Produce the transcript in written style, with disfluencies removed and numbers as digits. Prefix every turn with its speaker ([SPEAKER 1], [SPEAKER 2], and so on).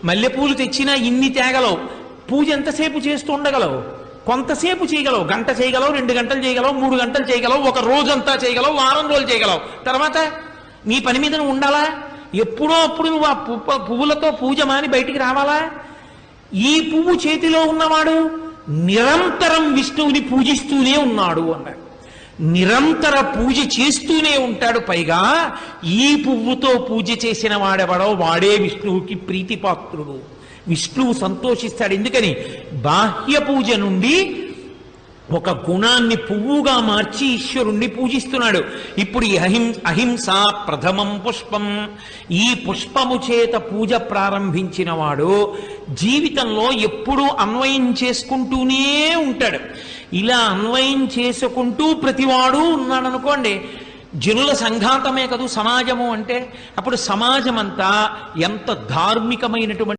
[SPEAKER 1] మల్లెపూలు తెచ్చినా ఇన్ని తేగలవు, పూజ ఎంతసేపు చేస్తూ ఉండగలవు? కొంతసేపు చేయగలవు, గంట చేయగలవు, 2 గంటలు చేయగలవు, 3 గంటలు చేయగలవు, ఒక రోజంతా చేయగలవు, వారం రోజులు చేయగలవు. తర్వాత నీ పని మీద నువ్వు ఉండాలా? ఎప్పుడో అప్పుడు నువ్వు ఆ పువ్వులతో పూజ మాని బయటికి రావాలా? ఈ పువ్వు చేతిలో ఉన్నవాడు నిరంతరం విష్ణువుని పూజిస్తూనే ఉన్నాడు అన్నాడు. నిరంతర పూజ చేస్తూనే ఉంటాడు. పైగా ఈ పువ్వుతో పూజ చేసిన వాడెవడో వాడే విష్ణువుకి ప్రీతిపాత్రుడు, విష్ణువు సంతోషిస్తాడు. ఎందుకని? బాహ్య పూజ నుండి ఒక గుణాన్ని పువ్వుగా మార్చి ఈశ్వరుణ్ణి పూజిస్తున్నాడు. ఇప్పుడు ఈ అహింస ప్రథమం పుష్పం, ఈ పుష్పము చేత పూజ ప్రారంభించిన వాడు జీవితంలో ఎప్పుడూ అన్వయం చేసుకుంటూనే ఉంటాడు. ఇలా అన్వయం చేసుకుంటూ ప్రతివాడు ఉన్నాడు అనుకోండి, జనుల సంఘాతమే కదూ సమాజము అంటే. అప్పుడు సమాజం అంతా ఎంత ధార్మికమైనటువంటి